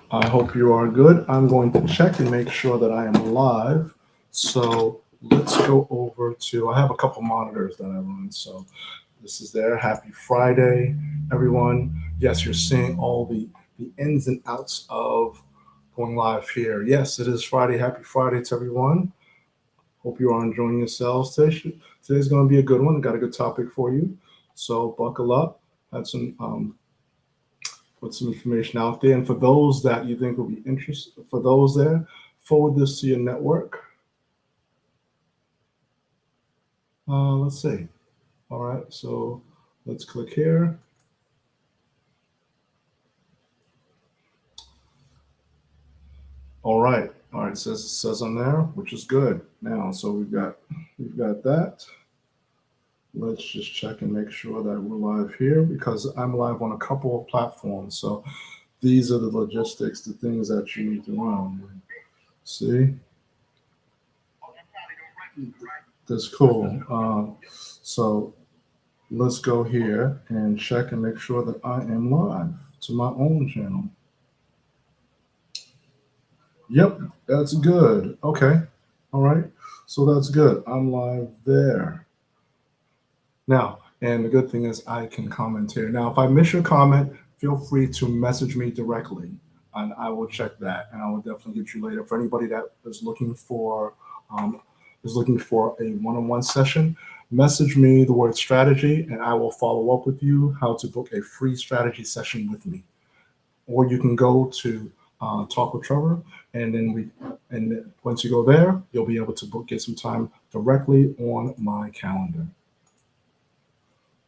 I hope you are good. I'm going to check and make sure that I am live. So let's go over to, I have a couple monitors that I run. So this is there. Happy Friday, everyone. Yes, you're seeing all the ins and outs of going live here. Yes, it is Friday. Happy Friday to everyone. Hope you are enjoying yourselves. Today's going to be a good one. Got a good topic for you. So buckle up. Had some put some information out there. And for those that you think will be interested, for those there, forward this to your network. Let's see. All right, so let's click here. All right. It says on there, which is good. Now, so we've got that. Let's just check and make sure that we're live here because I'm live on a couple of platforms. So these are the logistics, the things that you need to run. See, that's cool. So let's go here and check and make sure that I am live to my own channel. Yep, that's good. Okay. All right. So that's good. I'm live there. Now, and the good thing is I can comment here. Now, if I miss your comment, feel free to message me directly and I will check that and I will definitely get you later. For anybody that um, is looking for a one-on-one session, message me the word strategy and I will follow up with you how to book a free strategy session with me. Or you can go to Talk with Trevor, and then once you go there, you'll be able to get some time directly on my calendar.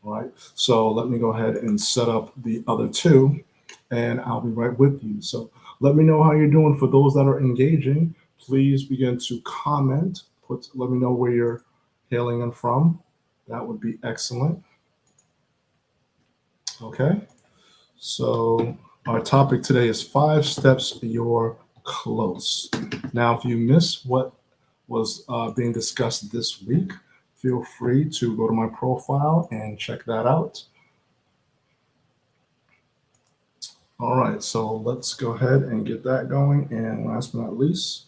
All right. So let me go ahead and set up the other two, and I'll be right with you. So let me know how you're doing. For those that are engaging, please begin to comment. Let me know where you're hailing in from. That would be excellent. Okay. So our topic today is 5 steps you're close. Now, if you missed what was being discussed this week, feel free to go to my profile and check that out. All right, so let's go ahead and get that going. And last but not least,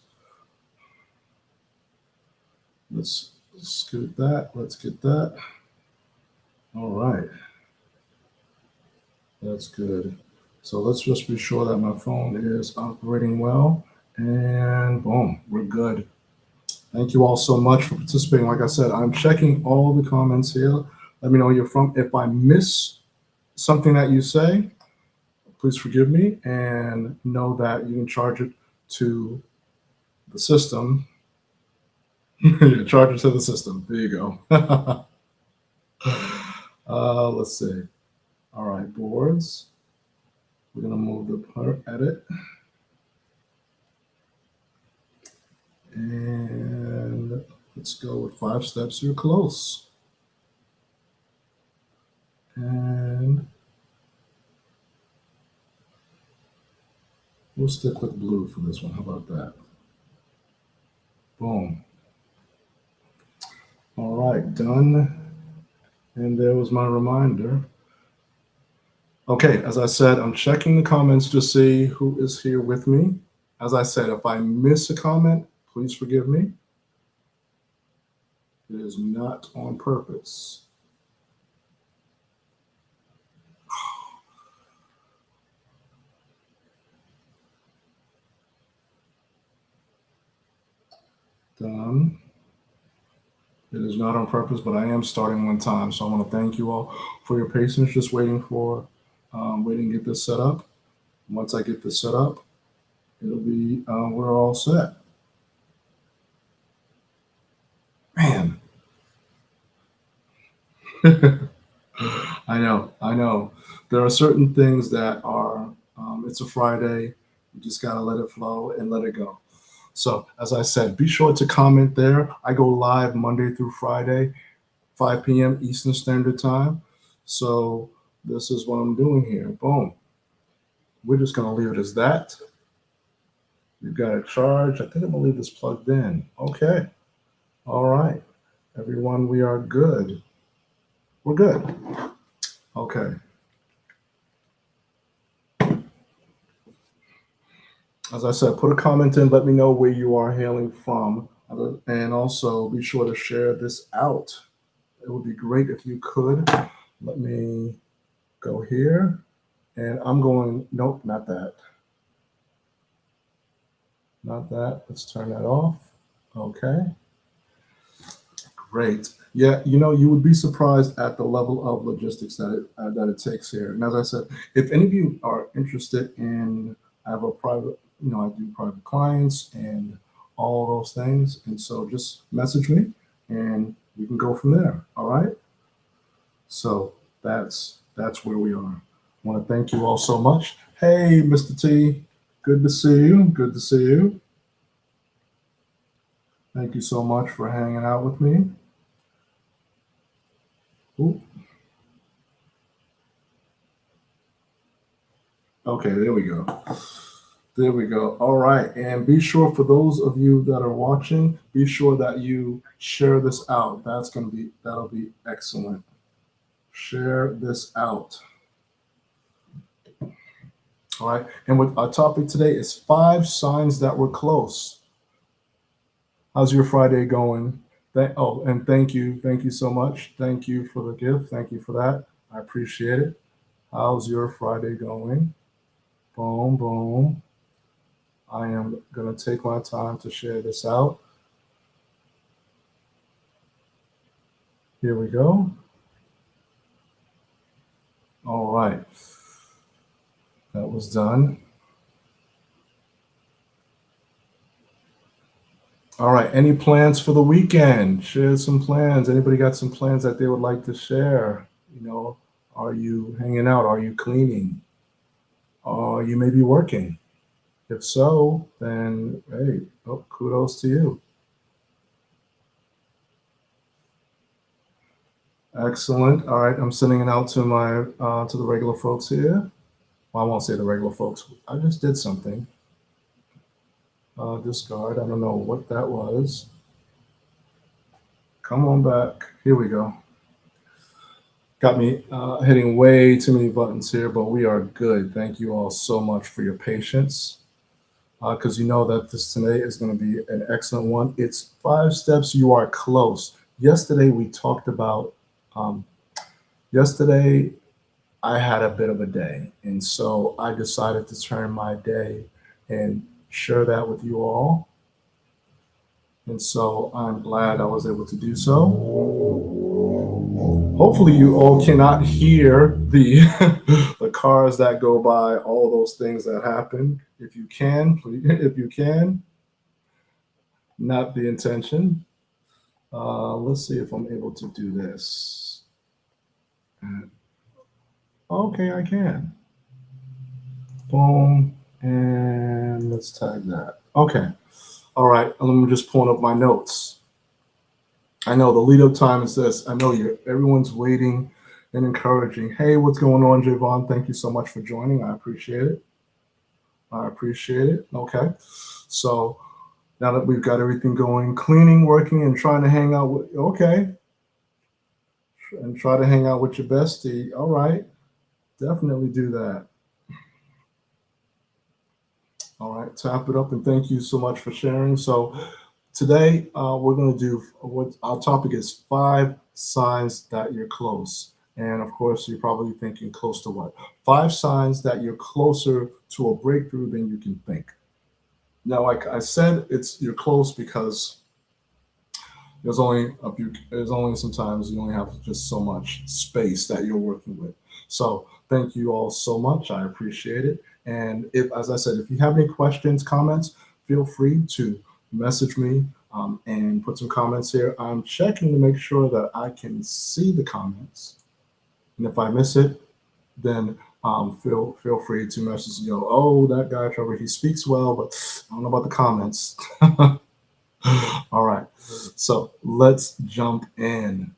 let's scoot that. Let's get that. All right, that's good. So let's just be sure that my phone is operating well. And boom, we're good. Thank you all so much for participating. Like I said, I'm checking all the comments here. Let me know where you're from. If I miss something that you say, please forgive me and know that you can charge it to the system. Charge it to the system. There you go. Let's see. All right, boards. We're going to move the edit. And let's go with 5 steps. You're close. And we'll stick with blue for this one. How about that? Boom. All right, done. And there was my reminder. Okay, as I said, I'm checking the comments to see who is here with me. As I said, if I miss a comment, please forgive me. It is not on purpose. Done. It is not on purpose, but I am starting on time. So I want to thank you all for your patience, just waiting to get this set up. Once I get this set up, we're all set. Man, I know. There are certain things that are, it's a Friday. You just got to let it flow and let it go. So, as I said, be sure to comment there. I go live Monday through Friday, 5 p.m. Eastern Standard Time. So, this is what I'm doing here. Boom. We're just going to leave it as that. We've got a charge. I think I'm going to leave this plugged in. Okay. All right. Everyone, we are good. We're good. Okay. As I said, put a comment in, let me know where you are hailing from, and also be sure to share this out. It would be great if you could. Let me go here, and I'm going, nope, not that. Not that. Let's turn that off. Okay, great. Yeah, you would be surprised at the level of logistics that it takes here. And as I said, if any of you are interested in, I have a private, I do private clients and all those things, and so just message me, and we can go from there. All right. So that's where we are. I want to thank you all so much. Hey, Mr. T, good to see you. Good to see you. Thank you so much for hanging out with me. Ooh. Okay, there we go. There we go. All right. And be sure, for those of you that are watching, be sure that you share this out. That'll be excellent. Share this out. All right. And with our topic today is 5 signs that we're close. How's your Friday going? And thank you. Thank you so much. Thank you for the gift. Thank you for that. I appreciate it. How's your Friday going? Boom, boom. I am going to take my time to share this out. Here we go. All right. That was done. All right. Any plans for the weekend? Share some plans. Anybody got some plans that they would like to share? Are you hanging out? Are you cleaning? Are you maybe working? If so, then hey, kudos to you. Excellent. All right. I'm sending it out to the regular folks here. Well, I won't say the regular folks. I just did something. Discard. I don't know what that was. Come on back. Here we go. Got me hitting way too many buttons here, but we are good. Thank you all so much for your patience, because you know that this today is going to be an excellent one. It's 5 steps you are close. Yesterday we talked about. Yesterday I had a bit of a day, and so I decided to turn my day and share that with you all. And so I'm glad I was able to do so. Hopefully, you all cannot hear the the cars that go by, all those things that happen. If you can, please, if you can, not the intention. Let's see if I'm able to do this. Okay, I can. Boom, and let's tag that. Okay, all right. Let me just pull up my notes. I know the lead up time is this. I know everyone's waiting and encouraging. Hey, what's going on, Javon? Thank you so much for joining. I appreciate it. I appreciate it. Okay. So now that we've got everything going, cleaning, working, and trying to hang out with, okay. And try to hang out with your bestie. All right. Definitely do that. All right. Tap it up, and thank you so much for sharing. So today we're going to do what our topic is: 5 signs that you're close. And of course, you're probably thinking, close to what? 5 signs that you're closer to a breakthrough than you can think. Now, like I said, you're close because there's only sometimes you only have just so much space that you're working with. So thank you all so much. I appreciate it. And as I said, if you have any questions, comments, feel free to message me, and put some comments here. I'm checking to make sure that I can see the comments. And if I miss it, then feel free to message me. Oh, that guy Trevor, he speaks well, but I don't know about the comments. All right, so let's jump in.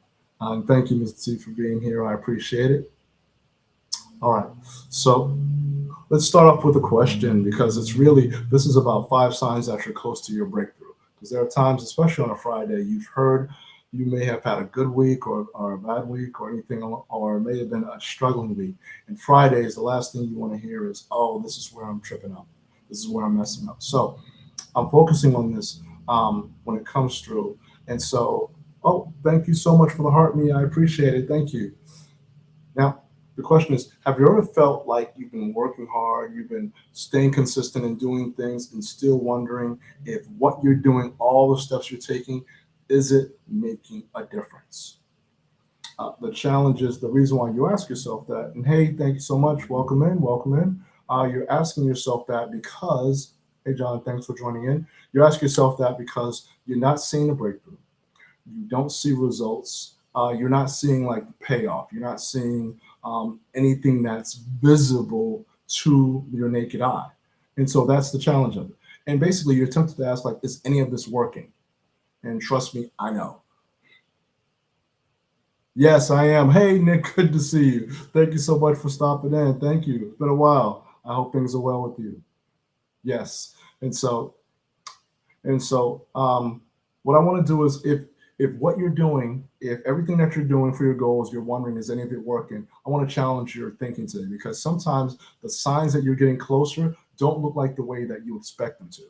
Thank you, Mr. T, for being here. I appreciate it. All right, so let's start off with a question, because this is about 5 signs that you're close to your breakthrough. Because there are times, especially on a Friday, you may have had a good week or a bad week or anything, or it may have been a struggling week. And Friday is the last thing you want to hear is, oh, this is where I'm tripping up. This is where I'm messing up. So I'm focusing on this when it comes through. And so, oh, thank you so much for the heart, me. I appreciate it. Thank you. Now, the question is, have you ever felt like you've been working hard, you've been staying consistent and doing things, and still wondering if what you're doing, all the steps you're taking, is it making a difference? The challenge is the reason why you ask yourself that. And hey, thank you so much. Welcome in. Welcome in. You're asking yourself that because, hey, John, thanks for joining in. You're asking yourself that because you're not seeing a breakthrough. You don't see results. You're not seeing like the payoff. You're not seeing anything that's visible to your naked eye. And so that's the challenge of it. And basically, you're tempted to ask, like, is any of this working? And trust me, I know. Yes, I am. Hey, Nick, good to see you. Thank you so much for stopping in. Thank you. It's been a while. I hope things are well with you. Yes. And so, and so, what I want to do is if what you're doing, if everything that you're doing for your goals, you're wondering, is any of it working? I want to challenge your thinking today because sometimes the signs that you're getting closer don't look like the way that you expect them to.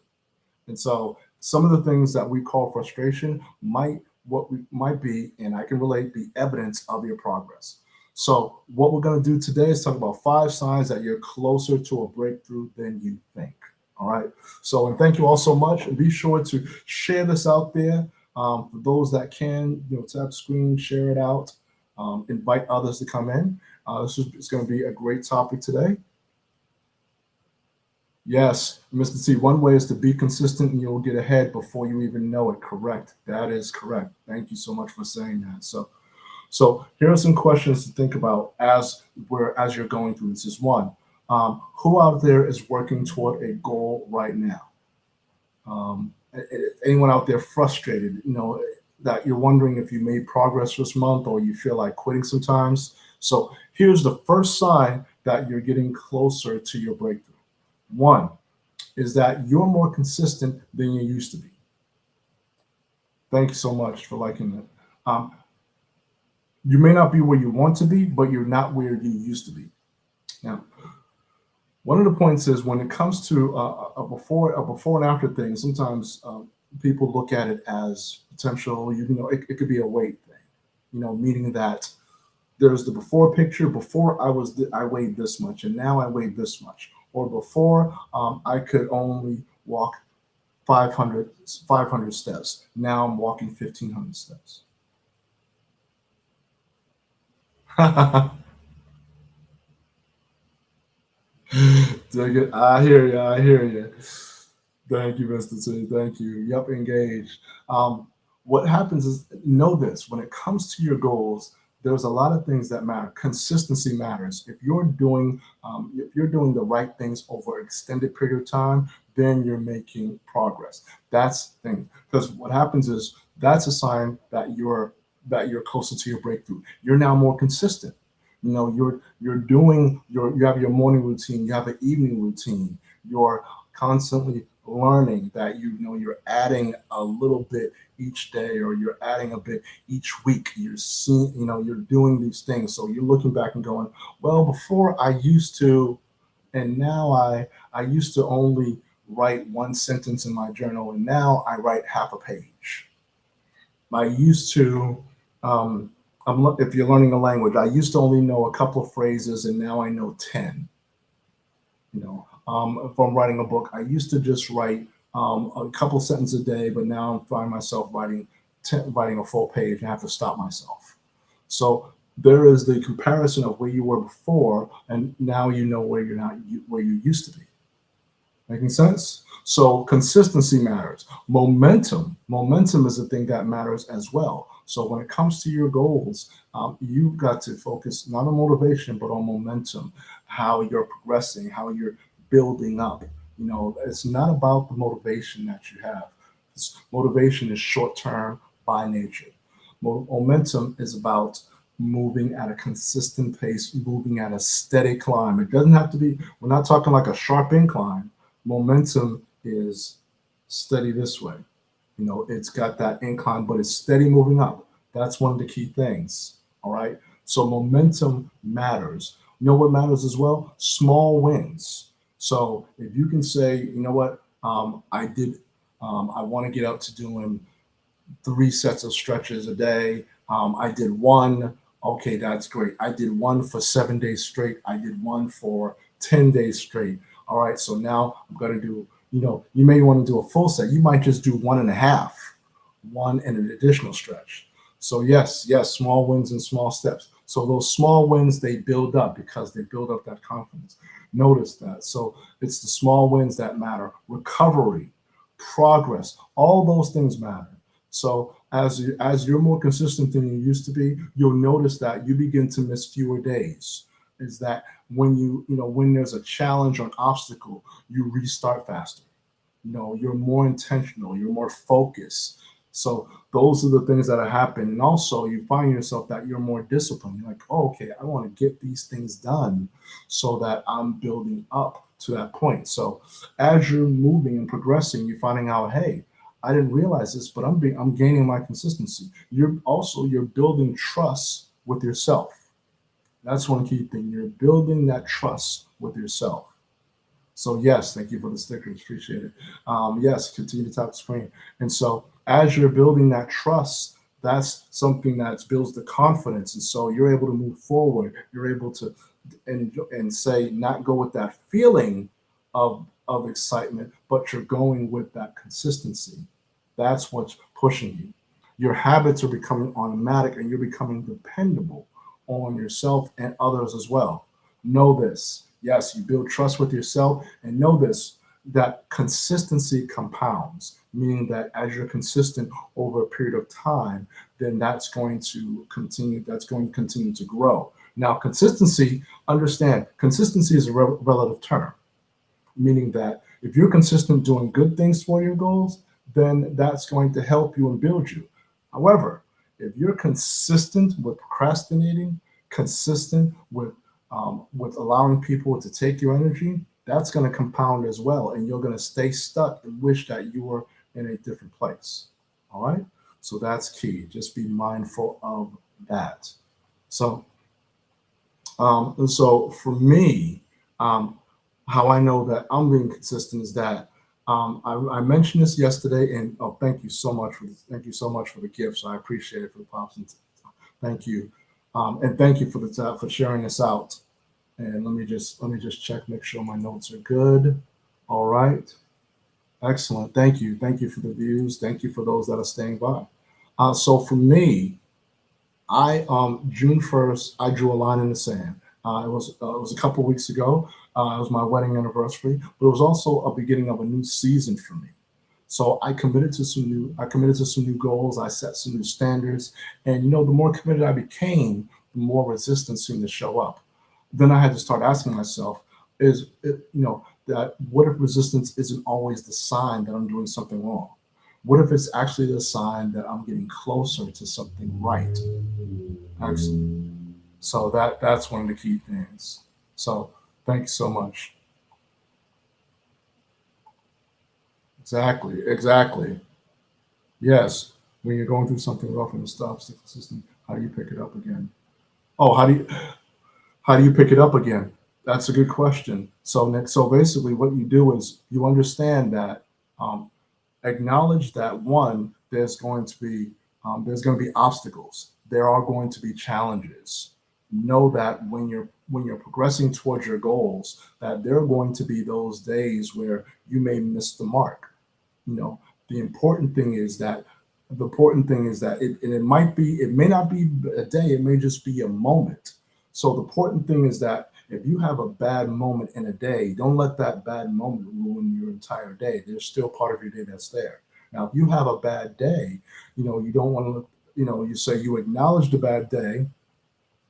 And so some of the things that we call frustration might what we might be, and I can relate, be evidence of your progress. So what we're going to do today is talk about 5 signs that you're closer to a breakthrough than you think. All right. So, and thank you all so much. And be sure to share this out there. For those that can, tap the screen, share it out, invite others to come in. This is it's going to be a great topic today. Yes, Mr. T, one way is to be consistent and you'll get ahead before you even know it. Correct. That is correct. Thank you so much for saying that. So here are some questions to think about as you're going through this. Is one, who out there is working toward a goal right now? Anyone out there frustrated, that you're wondering if you made progress this month or you feel like quitting sometimes? So here's the first sign that you're getting closer to your breakthrough. One is that you're more consistent than you used to be. Thank you so much for liking that. You may not be where you want to be, but you're not where you used to be. Now, one of the points is when it comes to a before and after thing, sometimes people look at it as potential. It could be a weight thing. Meaning that there's the before picture. Before I weighed this much, and now I weighed this much. Or before I could only walk 500 steps. Now I'm walking 1,500 steps. I hear you. I hear you. Thank you, Mr. T. Thank you. Yep, engaged. What happens is, know this: when it comes to your goals, there's a lot of things that matter. Consistency matters. If you're doing the right things over an extended period of time, then you're making progress. That's the thing. Because what happens is that's a sign that you're closer to your breakthrough. You're now more consistent. You have your morning routine, you have an evening routine. You're constantly learning that you're adding a little bit each day, or you're adding a bit each week. You're seeing, you're doing these things. So you're looking back and going, well, before I used to, and now I used to only write one sentence in my journal, and now I write half a page. I used to, if you're learning a language, I used to only know a couple of phrases, and now I know 10. If I'm writing a book, I used to just write a couple sentences a day, but now I find myself writing a full page, and I have to stop myself. So there is the comparison of where you were before, and now you know where you're not where you used to be. Making sense? So consistency matters. Momentum is the thing that matters as well. So when it comes to your goals, you've got to focus not on motivation, but on momentum, how you're progressing, how you're building up. It's not about the motivation that you have. Motivation is short term by nature. Momentum is about moving at a consistent pace, moving at a steady climb. It doesn't have to be, we're not talking like a sharp incline. Momentum is steady this way. It's got that incline, but it's steady moving up. That's one of the key things. All right. So momentum matters. What matters as well? Small wins. So if you can say, you know what, I want to get up to doing 3 sets of stretches a day. I did one. Okay, that's great. I did one for 7 days straight. I did one for 10 days straight. All right, so now I'm going to do, you may want to do a full set. You might just do one and a half, one and an additional stretch. So, yes, yes, small wins and small steps. So, those small wins, they build up because they build up that confidence. Notice that. So, it's the small wins that matter. Recovery, progress, all those things matter. So as you're more consistent than you used to be, you'll notice that you begin to miss fewer days. Is that when when there's a challenge or an obstacle, you restart faster. You're more intentional, you're more focused. So those are the things that are happening. And also you find yourself that you're more disciplined. You're like, oh, okay, I want to get these things done so that I'm building up to that point. So as you're moving and progressing, you're finding out, hey, I didn't realize this, but I'm gaining my consistency. You're building trust with yourself. That's one key thing. You're building that trust with yourself. So yes, thank you for the stickers. Appreciate it. Yes, continue to tap the screen. And so as you're building that trust, that's something that builds the confidence. And so you're able to move forward. You're able to and say not go with that feeling of excitement, but you're going with that consistency. That's what's pushing you. Your habits are becoming automatic and you're becoming dependable on yourself and others as well. Know this. Yes, you build trust with yourself, and know this, that consistency compounds, meaning that as you're consistent over a period of time, then that's going to continue to grow. Now, understand, consistency is a relative term, meaning that if you're consistent doing good things for your goals, then that's going to help you and build you. However, if you're consistent with procrastinating, consistent with allowing people to take your energy, that's going to compound as well, and you're going to stay stuck and wish that you were in a different place. All right, so that's key. Just be mindful of that. So, and so for me, um, how I know that I'm being consistent is that I mentioned this yesterday, and oh, thank you so much for the gifts. I appreciate it for the pops and thank you, and thank you for sharing this out. And let me just check, make sure my notes are good. All right, excellent. Thank you for the views. Thank you for those that are staying by. So for me, I June 1st, I drew a line in the sand. It was a couple weeks ago. It was my wedding anniversary, but it was also a beginning of a new season for me. So I committed to some new goals. I set some new standards, and the more committed I became, the more resistance seemed to show up. Then I had to start asking myself, is it, that what if resistance isn't always the sign that I'm doing something wrong? What if it's actually the sign that I'm getting closer to something right? Excellent. So that's one of the key things. So thanks so much. Exactly. Yes. When you're going through something rough and it stops the system, how do you pick it up again? Oh, how do you pick it up again? That's a good question. So Nick, so basically what you do is you understand that um, acknowledge that one, there's going to be obstacles. There are going to be challenges. Know that when you're progressing towards your goals, that there are going to be those days where you may miss the mark. You know, the important thing is that it may not be a day, it may just be a moment. So the important thing is that if you have a bad moment in a day, don't let that bad moment ruin your entire day. There's still part of your day that's there. Now, if you have a bad day, you don't want to, you say you acknowledge the bad day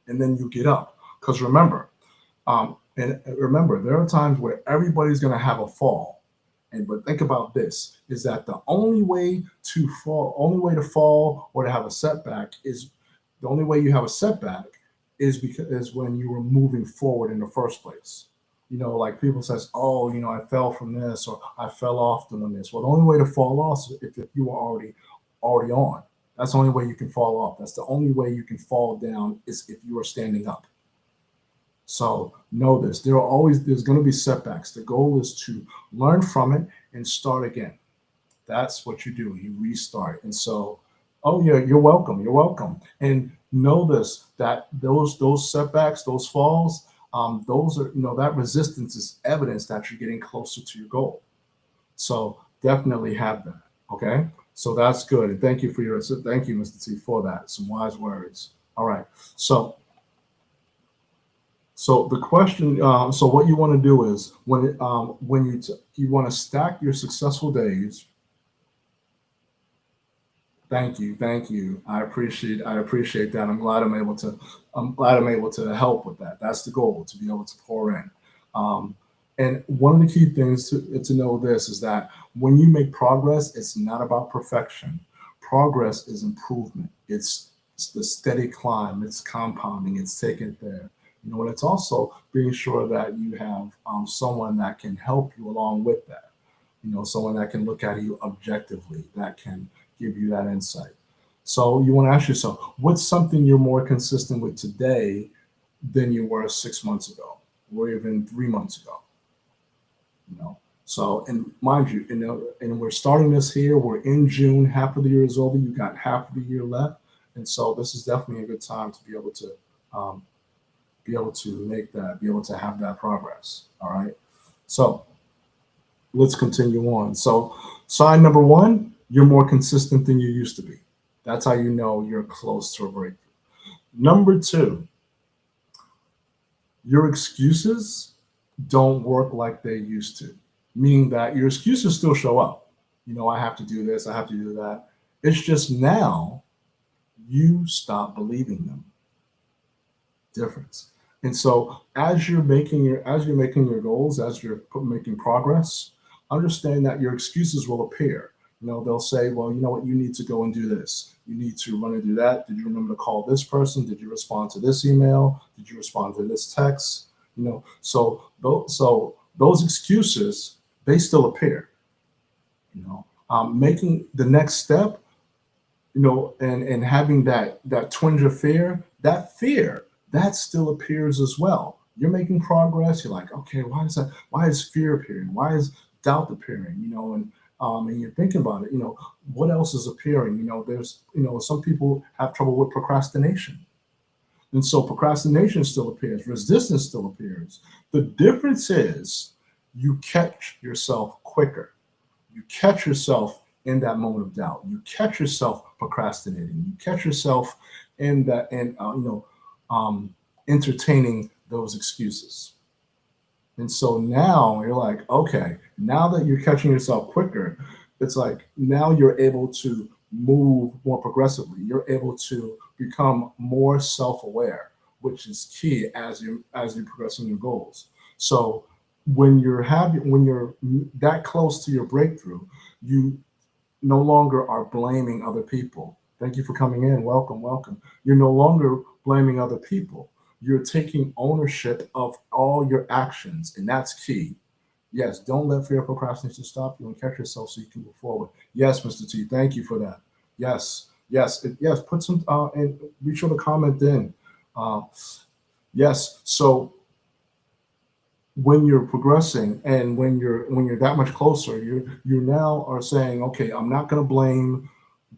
and then you get up. Because remember, there are times where everybody's going to have a fall. But think about this: is that only way to fall or to have a setback is the only way you have a setback is when you were moving forward in the first place. Like people says, oh, I fell from this or I fell off doing this. Well, the only way to fall off is if you were already on. That's the only way you can fall off. That's the only way you can fall down is if you are standing up. So know this. There's going to be setbacks. The goal is to learn from it and start again. That's what you do. You restart. And so, oh yeah, you're welcome. You're welcome. And know this, that those setbacks, those falls, those are, that resistance is evidence that you're getting closer to your goal. So definitely have that. Okay. So that's good. And thank you, Mr. T, for that. Some wise words. All right. So the question, so what you want to do is when you want to stack your successful days. Thank you, thank you. I appreciate that. I'm glad I'm able to help with that. That's the goal, to be able to pour in. Um, and one of the key things to know this is that when you make progress, it's not about perfection. Progress is improvement. It's the steady climb. It's compounding. It's taking it there. And it's also being sure that you have someone that can help you along with that. Someone that can look at you objectively, that can give you that insight. So you want to ask yourself, what's something you're more consistent with today than you were 6 months ago, or even 3 months ago? You know. So, and mind you, and we're starting this here. We're in June. Half of the year is over. You got half of the year left, and so this is definitely a good time to um, be able to make that, be able to have that progress. All right. So let's continue on. So, sign number one, you're more consistent than you used to be. That's how you know you're close to a breakthrough. Number two, your excuses don't work like they used to, meaning that your excuses still show up. I have to do this, I have to do that. It's just now you stop believing them. Difference. And so as you're making your goals, as you're making progress, understand that your excuses will appear. They'll say, well, you know what, you need to go and do this. You need to run and do that. Did you remember to call this person? Did you respond to this email? Did you respond to this text? So those excuses, they still appear. Making the next step, and having that twinge of fear, that still appears as well. You're making progress. You're like, okay, why is fear appearing? Why is doubt appearing? And you're thinking about it. What else is appearing? There's some people have trouble with procrastination, and so procrastination still appears. Resistance still appears. The difference is you catch yourself quicker. You catch yourself in that moment of doubt. You catch yourself procrastinating. You catch yourself in that, and entertaining those excuses. And so now you're like, okay, now that you're catching yourself quicker, it's like now you're able to move more progressively. You're able to become more self-aware, which is key as you progress in your goals. So when you're that close to your breakthrough, you no longer are blaming other people. Thank you for coming in. Welcome, welcome. You're no longer blaming other people. You're taking ownership of all your actions, and that's key. Yes, don't let fear of procrastination stop you, and catch yourself so you can move forward. Yes, Mr. T, thank you for that. Yes, yes, yes. Put some and be sure to comment in. Uh, yes. So when you're progressing and when you're that much closer, you now are saying, okay, I'm not going to blame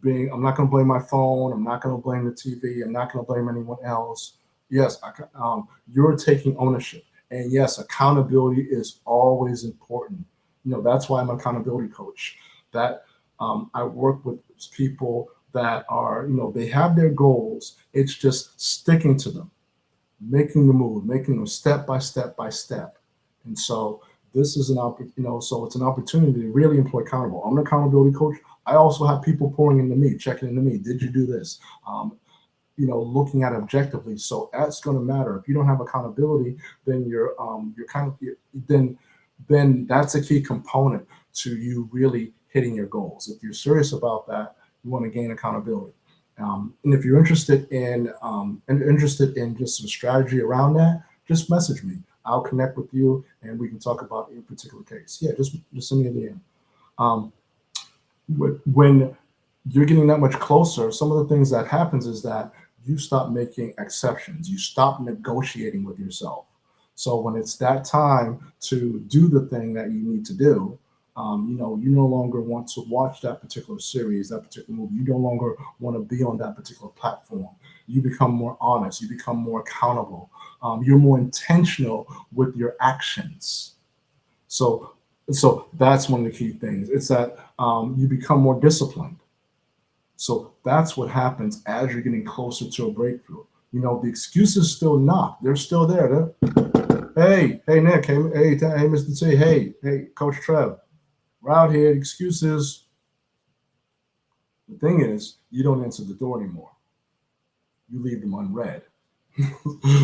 my phone. I'm not going to blame the TV. I'm not going to blame anyone else. Yes, you're taking ownership. And yes, accountability is always important. That's why I'm an accountability coach. That I work with people that are, they have their goals. It's just sticking to them, making the move, making them step by step by step. And so this is so it's an opportunity to really employ accountable. I'm an accountability coach. I also have people pouring into me, checking into me. Did you do this? Looking at it objectively. So that's going to matter. If you don't have accountability, then you're kind of then that's a key component to you really hitting your goals. If you're serious about that, you want to gain accountability. And if you're interested in just some strategy around that, just message me. I'll connect with you and we can talk about your particular case. Yeah, just send me an DM. Um, when you're getting that much closer, some of the things that happens is that you stop making exceptions. You stop negotiating with yourself. So when it's that time to do the thing that you need to do, you no longer want to watch that particular series, that particular movie. You no longer want to be on that particular platform. You become more honest. You become more accountable. You're more intentional with your actions. So, so that's one of the key things. It's that you become more disciplined. So that's what happens as you're getting closer to a breakthrough. The excuses still knock. They're still there. Hey, Nick. Hey, Mr. T. Hey, Coach Trev. We're out here. Excuses. The thing is, you don't answer the door anymore. You leave them unread.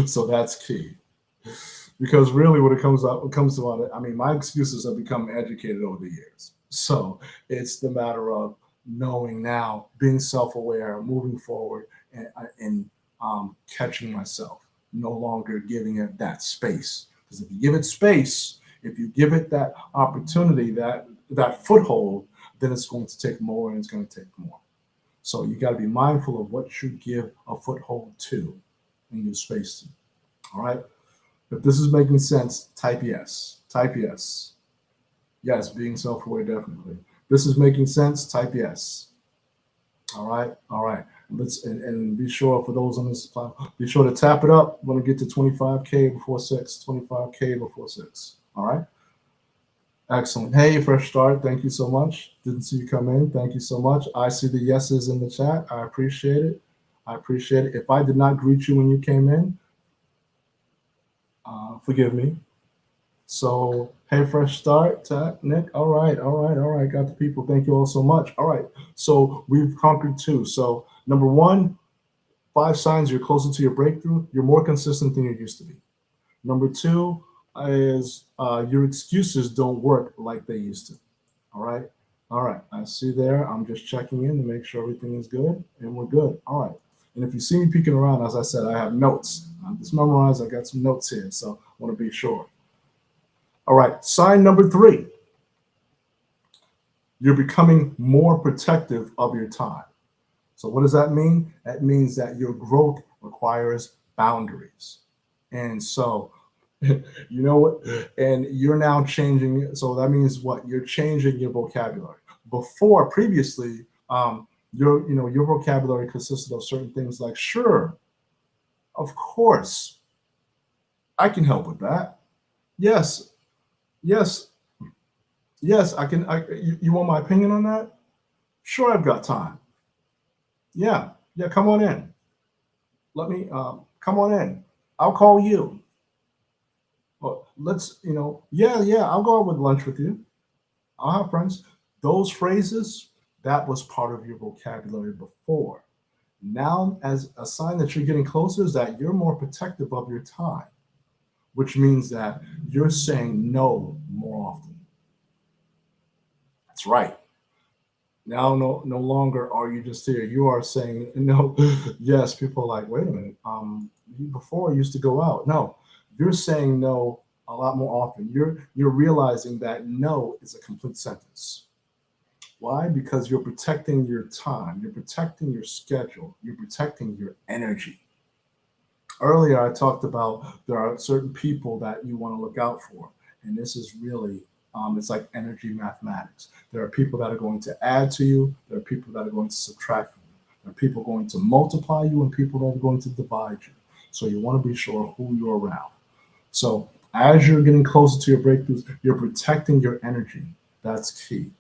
So that's key. Because really, when it comes to it, I mean, my excuses have become educated over the years. So it's the matter of knowing now, being self-aware, moving forward, and catching myself, no longer giving it that space. Because if you give it space, if you give it that opportunity, that foothold, then it's going to take more, and it's going to take more. So you got to be mindful of what you give a foothold to and give space to. All right. If this is making sense, type yes. Type yes. Yes, being self-aware, definitely. This is making sense, type yes. All right. All right. And be sure, for those on this platform, be sure to tap it up. Want to get to 25K before 6. 25K before 6. All right. Excellent. Hey, Fresh Start. Thank you so much. Didn't see you come in. Thank you so much. I see the yeses in the chat. I appreciate it. I appreciate it. If I did not greet you when you came in, forgive me. So, hey, Fresh Start, Nick. All right. Got the people. Thank you all so much. All right. So we've conquered 2. So number 1, 5 signs you're closer to your breakthrough. You're more consistent than you used to be. Number 2 is your excuses don't work like they used to. All right. All right. I see there. I'm just checking in to make sure everything is good, and we're good. All right. And if you see me peeking around, as I said, I have notes. I'm just memorized. I got some notes here, so I want to be sure. All right. Sign number 3. You're becoming more protective of your time. So what does that mean? That means that your growth requires boundaries. And so, you know what? And you're now changing. So that means what? You're changing your vocabulary. Previously, your vocabulary consisted of certain things like, sure, of course, I can help with that. Yes, yes, yes, I can. You want my opinion on that? Sure, I've got time. Yeah, come on in. Let me come on in. I'll call you. Well, let's, yeah, I'll go out with lunch with you. I'll have friends. Those phrases, that was part of your vocabulary before. Now, as a sign that you're getting closer, is that you're more protective of your time, which means that you're saying no more often. That's right. Now, no longer are you just here. You are saying no. Yes, people are like, wait a minute. Before I used to go out. No, you're saying no a lot more often. You're realizing that no is a complete sentence. Why? Because you're protecting your time. You're protecting your schedule. You're protecting your energy. Earlier, I talked about there are certain people that you want to look out for, and this is really it's like energy mathematics. There are people that are going to add to you. There are people that are going to subtract from you. There are people going to multiply you and people that are going to divide you. So you want to be sure who you're around. So as you're getting closer to your breakthroughs, you're protecting your energy. That's key.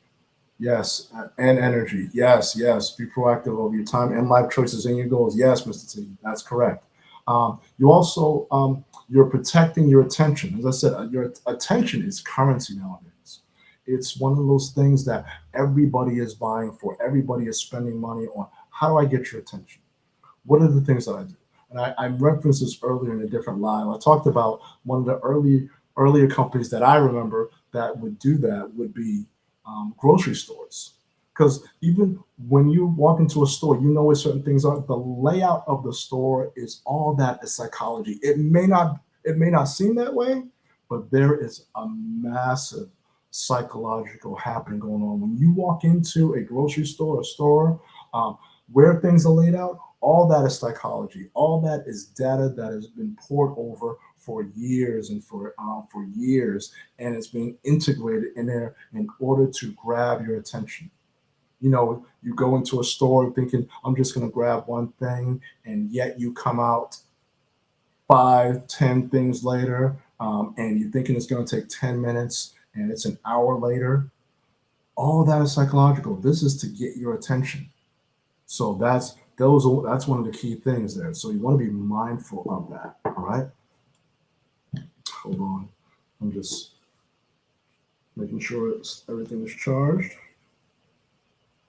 Yes, and energy. Yes. Be proactive over your time and life choices and your goals. Yes, Mr. T, that's correct. You also you're protecting your attention. As I said, your attention is currency nowadays. It's one of those things that everybody is buying for. Everybody is spending money on. How do I get your attention? What are the things that I do? And I referenced this earlier in a different live. I talked about one of the earlier companies that I remember that would do that would be grocery stores. Because even when you walk into a store, you know where certain things are. The layout of the store is all that is psychology. It may not seem that way, but there is a massive psychological happening going on when you walk into a grocery store, a store. where things are laid out, all that is psychology. All that is data that has been poured over for years and for years, and it's being integrated in there in order to grab your attention. You go into a store thinking, I'm just going to grab one thing, and yet you come out 5, 10 things later, and you're thinking it's going to take 10 minutes, and it's an hour later. All that is psychological. This is to get your attention. So that's one of the key things there. So you want to be mindful of that. All right. Hold on. I'm just making sure everything is charged.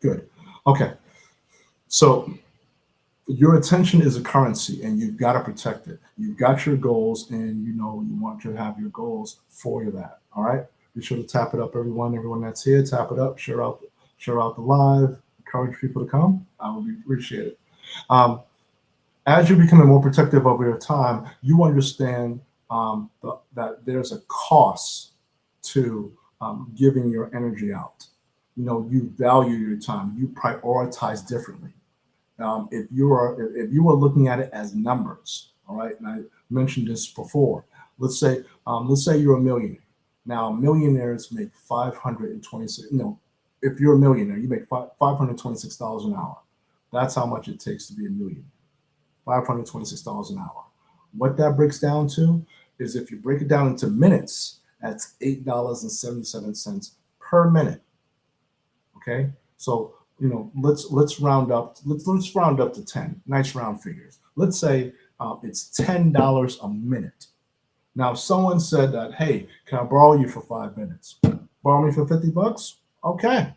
Good. Okay. So your attention is a currency and you've got to protect it. You've got your goals and you want to have your goals for that. All right. Be sure to tap it up, everyone that's here, tap it up, share out the live, encourage people to come. I would appreciate it. As you're becoming more protective of your time, you understand that there's a cost to giving your energy out. You value your time. You prioritize differently. If you are looking at it as numbers, all right, and I mentioned this before. Let's say you're a millionaire. Now, millionaires make 526. If you're a millionaire, you make $526 an hour. That's how much it takes to be a millionaire. $526 an hour. What that breaks down to is, if you break it down into minutes, that's $8.77 per minute. Okay, so let's round up. Let's round up to 10. Nice round figures. Let's say it's $10 a minute. Now, if someone said that, hey, can I borrow you for 5 minutes? Borrow me for $50? Okay.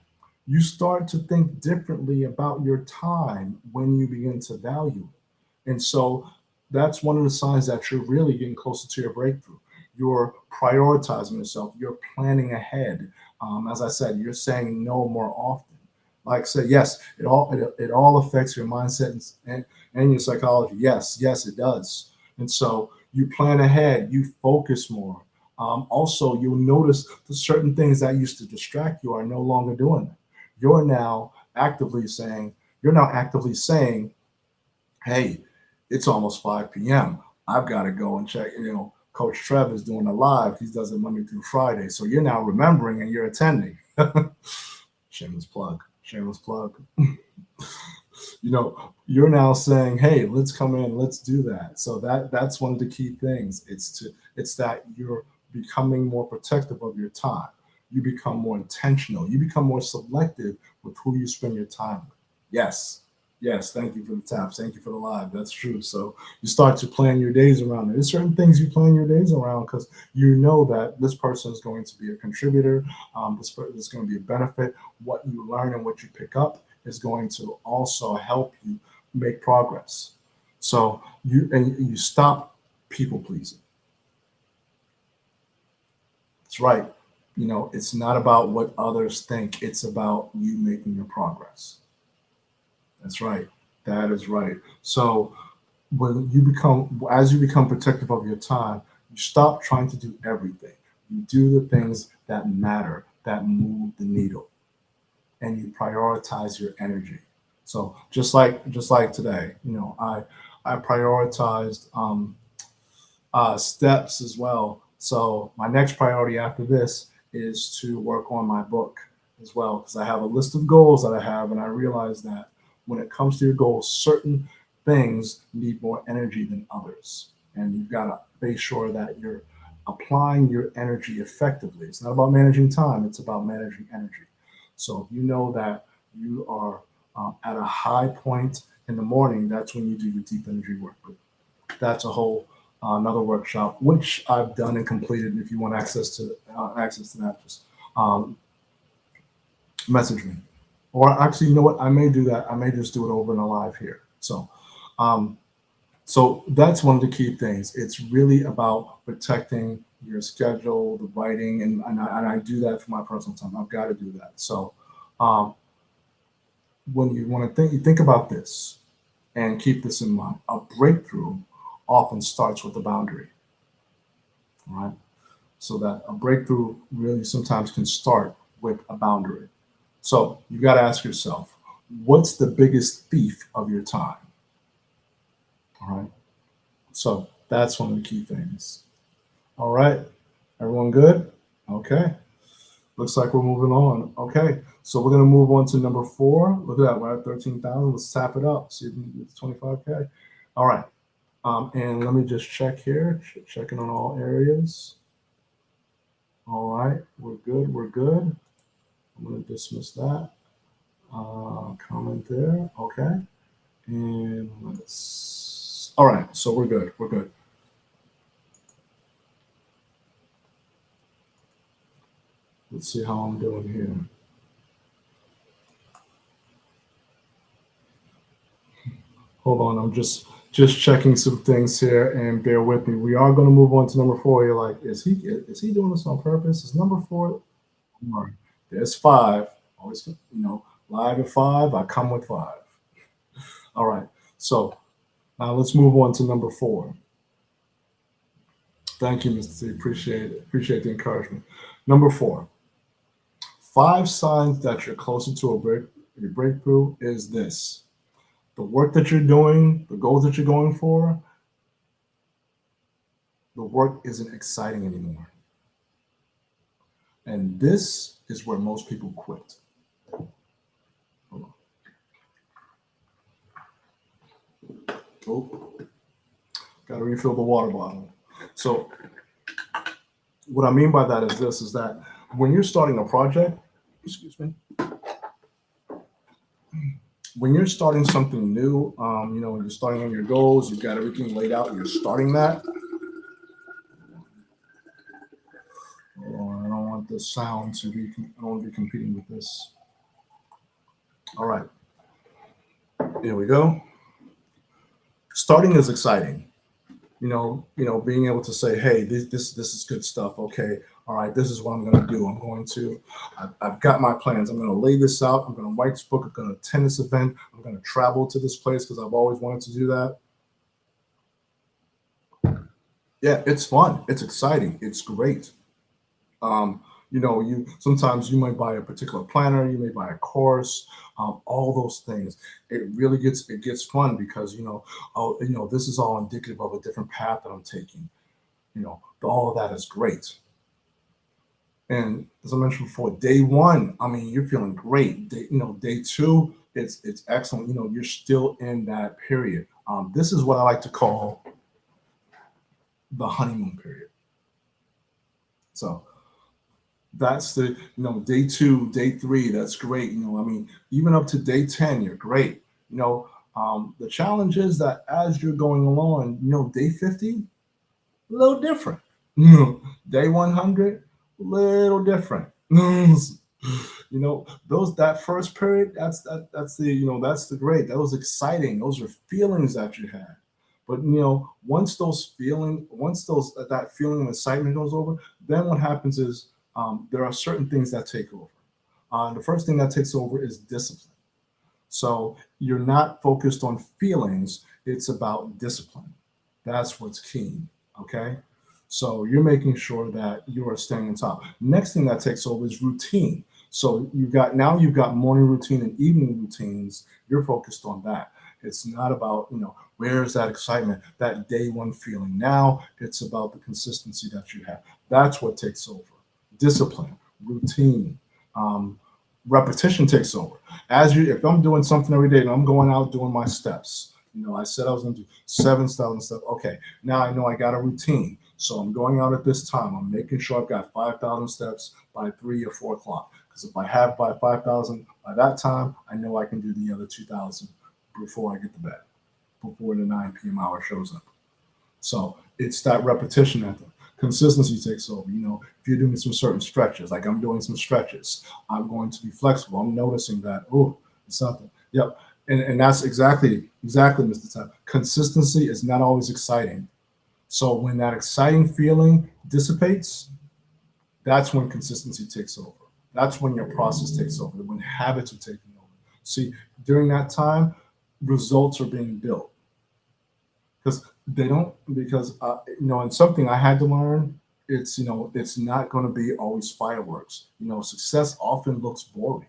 You start to think differently about your time when you begin to value it. And so that's one of the signs that you're really getting closer to your breakthrough. You're prioritizing yourself. You're planning ahead. As I said, you're saying no more often. Like I said, yes, it all affects your mindset and your psychology. Yes, it does. And so you plan ahead. You focus more. Also, you'll notice the certain things that used to distract you are no longer doing that. You're now actively saying, hey, it's almost 5 p.m. I've got to go and check. Coach Trev is doing a live. He does it Monday through Friday. So you're now remembering and you're attending. Shameless plug. You're now saying, hey, let's come in, let's do that. So that's one of the key things. It's that you're becoming more protective of your time. You become more intentional. You become more selective with who you spend your time with. Yes, thank you for the taps. Thank you for the live. That's true. So you start to plan your days around it. There's certain things you plan your days around because you know that this person is going to be a contributor. This person is going to be a benefit. What you learn and what you pick up is going to also help you make progress. So you stop people pleasing. That's right. It's not about what others think. It's about you making your progress. That's right. That is right. So as you become protective of your time, you stop trying to do everything. You do the things that matter, that move the needle, and you prioritize your energy. So just like today, I prioritized steps as well. So my next priority after this is to work on my book as well, because I have a list of goals that I have, and I realize that when it comes to your goals, certain things need more energy than others. And you've got to make sure that you're applying your energy effectively. It's not about managing time, it's about managing energy. So if you know that you are at a high point in the morning, that's when you do your deep energy work. But that's a whole another workshop, which I've done and completed. If you want access to that, just message me. Or actually, you know what? I may do that. I may just do it over in a live here. So, so that's one of the key things. It's really about protecting your schedule, the writing, and I do that for my personal time. I've got to do that. So, when you want to think about this and keep this in mind. A breakthrough often starts with a boundary. All right. So that a breakthrough really sometimes can start with a boundary. So you got to ask yourself, what's the biggest thief of your time? All right. So that's one of the key things. All right. Everyone good? Okay. Looks like we're moving on. Okay. So we're going to move on to number 4. Look at that. We're at 13,000. Let's tap it up. See if we can get to 25K. All right. And let me just check here. Checking on all areas. All right. We're good. We're good. I'm going to dismiss that. Comment there. Okay. And let's. All right. So we're good. We're good. Let's see how I'm doing here. Hold on, I'm just checking some things here, and bear with me. We are going to move on to number 4. You're like, is he doing this on purpose? Is number 4? All right. There's 5. Always, live at 5. I come with 5. All right. So now let's move on to number 4. Thank you, Mr. C. Appreciate it. Appreciate the encouragement. Number 4. 5 signs that you're closer to your breakthrough is this: the work that you're doing, the goals that you're going for, the work isn't exciting anymore. And this is where most people quit. Oh, got to refill the water bottle. So what I mean by that is this, is that when you're starting a project, excuse me, when you're starting something new, when you're starting on your goals, you've got everything laid out, you're starting that. I don't want the sound to be, I don't want to be competing with this. All right. Here we go. Starting is exciting. Being able to say, hey, this is good stuff. Okay, all right, this is what I'm going to do. I've got my plans. I'm going to lay this out. I'm going to write this book. I'm going to attend this event. I'm going to travel to this place because I've always wanted to do that. Yeah, it's fun. It's exciting. It's great. Sometimes you might buy a particular planner, you may buy a course, all those things. It gets fun because this is all indicative of a different path that I'm taking. All of that is great. And as I mentioned before, day 1, I mean, you're feeling great. Day 2, it's excellent. You're still in that period. This is what I like to call the honeymoon period. So that's the day 2, day 3, that's great. Even up to day 10, you're great. The challenge is that as you're going along, day 50, a little different. Day 100, a little different. That first period, that's the great. That was exciting. Those are feelings that you had. But once that feeling of excitement goes over, then what happens is there are certain things that take over. The first thing that takes over is discipline. So you're not focused on feelings, it's about discipline. That's what's key. Okay. So you're making sure that you are staying on top. Next thing that takes over is routine. So you've got morning routine and evening routines. You're focused on that. It's not about, where's that excitement, that day 1 feeling. Now it's about the consistency that you have. That's what takes over. Discipline, routine, repetition takes over. If I'm doing something every day and I'm going out doing my steps, I said I was going to do 7,000 steps. Okay, now I know I got a routine. So I'm going out at this time. I'm making sure I've got 5,000 steps by 3 or 4 o'clock. Because if I have by 5,000 by that time, I know I can do the other 2,000 before I get to bed, before the 9 p.m. hour shows up. So it's that repetition that consistency takes over. If you're doing some certain stretches, like I'm doing some stretches, I'm going to be flexible. I'm noticing that, it's something. Yep. And that's exactly, Mr. Time. Consistency is not always exciting. So when that exciting feeling dissipates, that's when consistency takes over. That's when your process takes over, when habits are taking over. See, during that time, results are being built. Because and something I had to learn, it's not going to be always fireworks. Success often looks boring.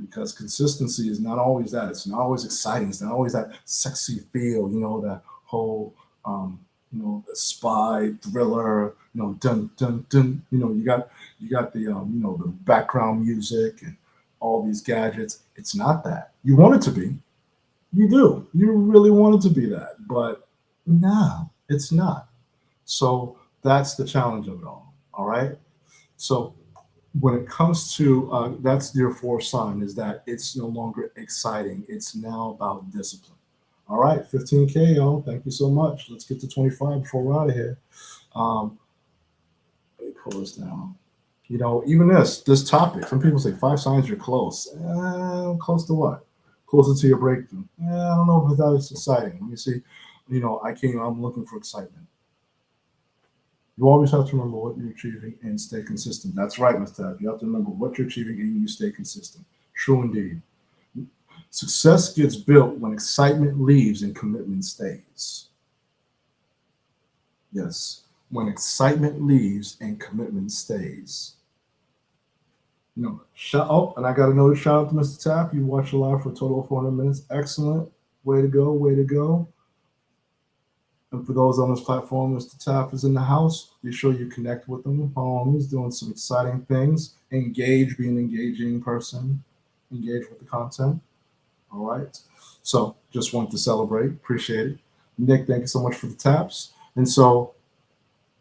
because consistency is not always that. It's not always exciting. It's not always that sexy feel. That whole spy thriller. Dun dun dun. You got the the background music and all these gadgets. It's not that. You want it to be. You do. You really want it to be that, but no, it's not. So that's the challenge of it all. All right. So when it comes to that's your fourth sign, is that it's no longer exciting. It's now about discipline. All right, 15K, y'all. Thank you so much. Let's get to 25 before we're out of here. Um, let me pull this down. Even this topic, some people say 5 signs you're close. Close to what? Closer to your breakthrough. I don't know if that is exciting. Let me see. I'm looking for excitement. You always have to remember what you're achieving and stay consistent. That's right, Mr. F. You have to remember what you're achieving and you stay consistent. True indeed. Success gets built when excitement leaves and commitment stays. Yes, when excitement leaves and commitment stays. And I got another shout out to Mr. Taff. You watched live for a total of 400 minutes. Excellent. Way to go. Way to go. And for those on this platform, Mr. Taff is in the house. Be sure you connect with him. He's doing some exciting things. Engage, be an engaging person. Engage with the content. All right. So just want to celebrate. Appreciate it. Nick, thank you so much for the taps. And so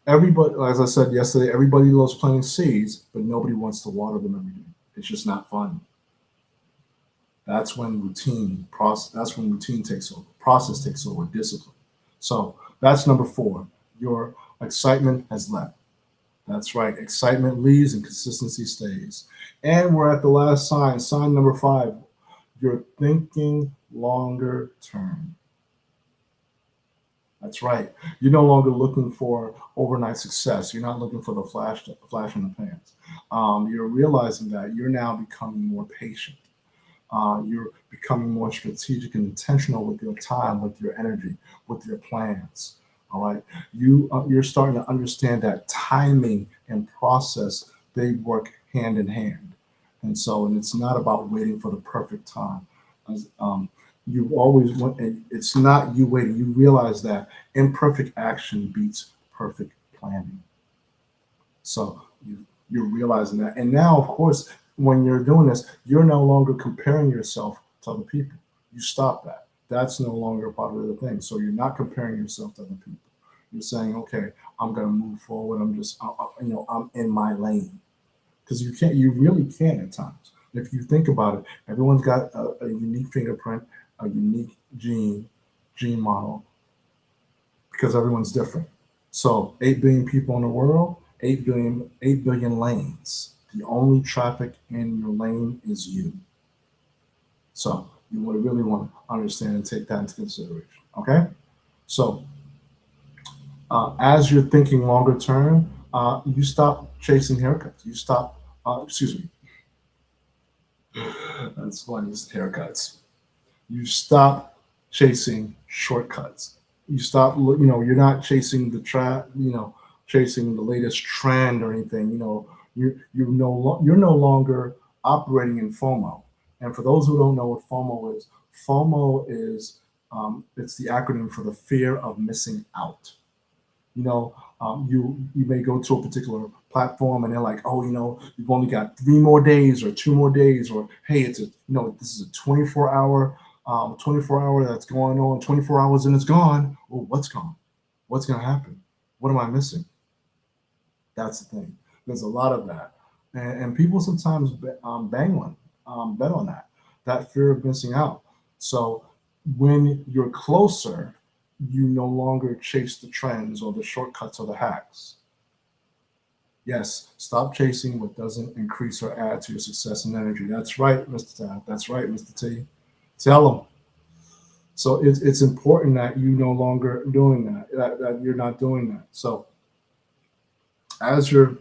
everybody, as I said yesterday, everybody loves planting seeds, but nobody wants to water them every day. It's just not fun. That's when routine takes over. Process takes over. Discipline. So that's number 4. Your excitement has left. That's right. Excitement leaves and consistency stays. And we're at the last sign. Sign number 5. You're thinking longer term. That's right. You're no longer looking for overnight success. You're not looking for the flash in the pants. You're realizing that you're now becoming more patient. You're becoming more strategic and intentional with your time, with your energy, with your plans. All right. You're starting to understand that timing and process, they work hand in hand. And it's not about waiting for the perfect time. You always want, it's not you waiting. You realize that imperfect action beats perfect planning. So you're realizing that. And now, of course, when you're doing this, you're no longer comparing yourself to other people. You stop that. That's no longer part of the thing. So you're not comparing yourself to other people. You're saying, okay, I'm going to move forward. I'm in my lane. Because you really can at times. If you think about it, everyone's got a unique fingerprint, a unique gene model, because everyone's different. So 8 billion people in the world, 8 billion lanes. The only traffic in your lane is you. So you would really want to understand and take that into consideration. Okay? So as you're thinking longer term, you stop chasing haircuts. You stop, excuse me. That's funny, haircuts. You stop chasing shortcuts. You stop, you're not chasing chasing the latest trend or anything. You're no longer operating in FOMO. And for those who don't know what FOMO is it's the acronym for the fear of missing out. You may go to a particular platform and they're like, oh, you've only got 3 more days or 2 more days, or hey, this is a 24 hour that's going on, 24 hours and it's gone. Well, what's gone? What's going to happen? What am I missing? That's the thing. There's a lot of that, and people sometimes bet on that fear of missing out. So when you're closer, you no longer chase the trends or the shortcuts or the hacks. Yes, stop chasing what doesn't increase or add to your success and energy. That's right, Mr. Taff. That's right, Mr. T. Tell them. So it's important that you no longer doing that you're not doing that. So as you're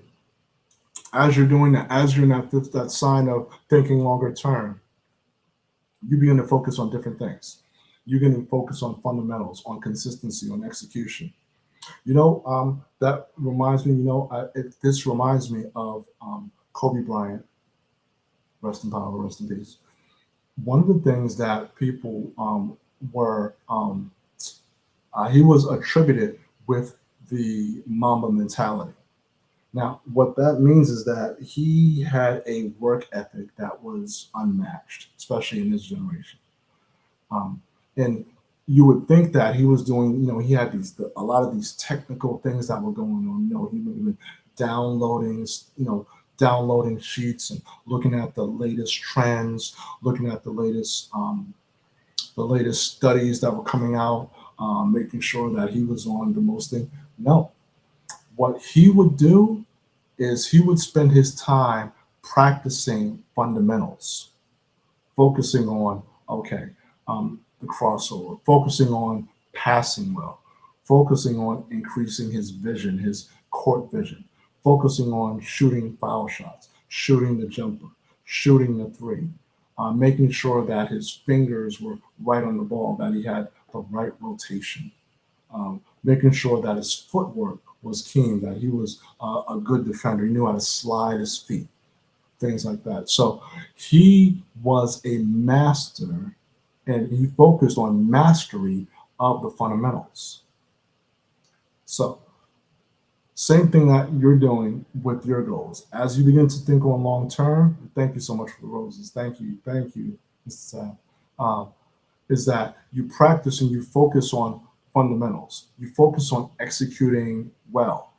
doing that, as you're in that sign of thinking longer term, you begin to focus on different things. You're going to focus on fundamentals, on consistency, on execution. That reminds me. This reminds me of Kobe Bryant, Rest in power, rest in peace. One of the things that people were he was attributed with the Mamba mentality. Now, what that means is that he had a work ethic that was unmatched, especially in his generation. Um, and you would think that he was doing, he had a lot of these technical things that were going on. He would have been downloading, downloading sheets and looking at the latest trends, looking at the latest studies that were coming out, making sure that he was on the most thing. No, what he would do is he would spend his time practicing fundamentals, focusing on, okay, the crossover, focusing on passing well, focusing on increasing his vision, his court vision, focusing on shooting foul shots, shooting the jumper, shooting the three, making sure that his fingers were right on the ball, that he had the right rotation, making sure that his footwork was keen, that he was a good defender. He knew how to slide his feet, things like that. So he was a master and he focused on mastery of the fundamentals. So, same thing that you're doing with your goals. As you begin to think on long term, thank you so much for the roses. Thank you, Mr. Sam. Um, is that you practice and you focus on fundamentals. You focus on executing well.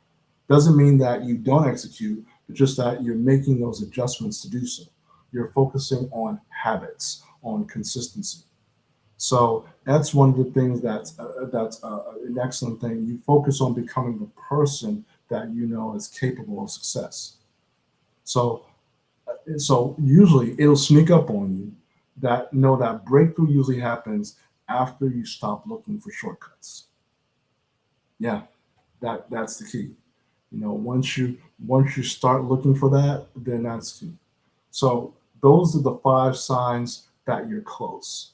Doesn't mean that you don't execute, but just that you're making those adjustments to do so. You're focusing on habits, on consistency. So that's one of the things that's an excellent thing. You focus on becoming the person that you know is capable of success. So so usually it'll sneak up on you that that breakthrough usually happens after you stop looking for shortcuts. Yeah, that's the key. Once you start looking for that, then that's key. So those are the five signs that you're close.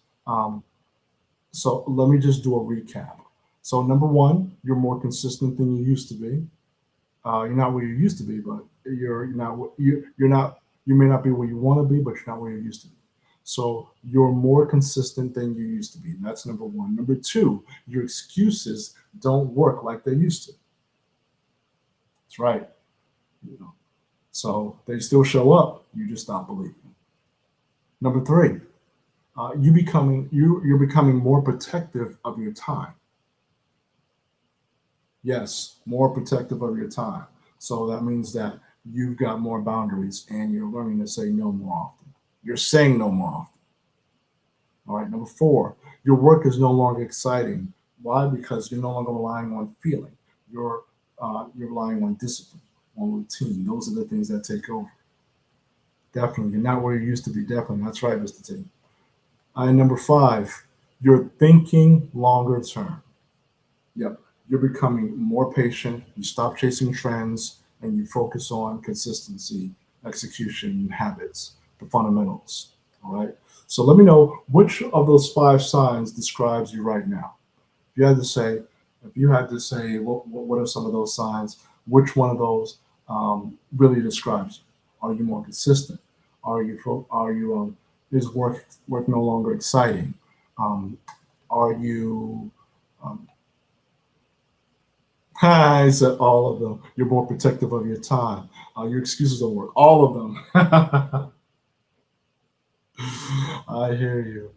So let me just do a recap. So number one, you're more consistent than you used to be. You're not where you used to be, but you're not you may not be where you want to be, but you're not where you used to be. So you're more consistent than you used to be. That's number one. Number two, your excuses don't work like they used to. That's right. You know, so they still show up. You just stop believing. Number three, you're becoming more protective of your time. Yes, more protective of your time. So that means that you've got more boundaries and you're learning to say no more often. You're saying no more often. All right. Number four, your work is no longer exciting. Why? Because you're no longer relying on feeling. You're relying on discipline, on routine. Those are the things that take over. Definitely. You're not where you used to be. Definitely. That's right, Mr. T. And number five, you're thinking longer term. Yep. You're becoming more patient. You stop chasing trends and you focus on consistency, execution, habits, the fundamentals. All right. So let me know which of those five signs describes you right now. If you had to say, what are some of those signs? Which one of those really describes you? Are you more consistent? Is work no longer exciting? Um, are you um, I said all of them. You're more protective of your time. Your excuses don't work. All of them. I hear you.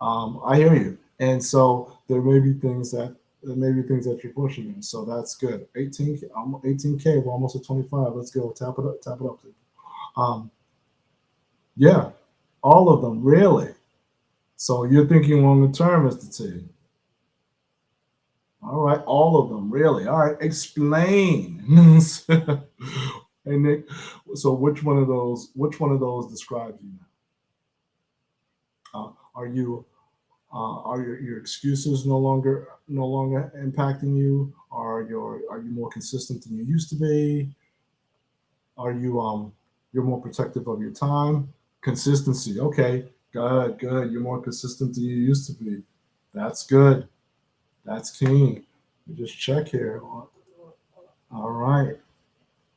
I hear you. And so there may be things that you're pushing in. So that's good. 18K. We're almost at 25. Let's go. Tap it up. Tap it up. Um, yeah, all of them. Really. So you're thinking longer term, Mr. T. All right, all of them, really. All right, explain. Hey Nick, so which one of those describes you now? Are your excuses no longer impacting you? Are you more consistent than you used to be? Are you're more protective of your time? Consistency. Okay, good, good. You're more consistent than you used to be. That's good. That's key. You just check here. All right.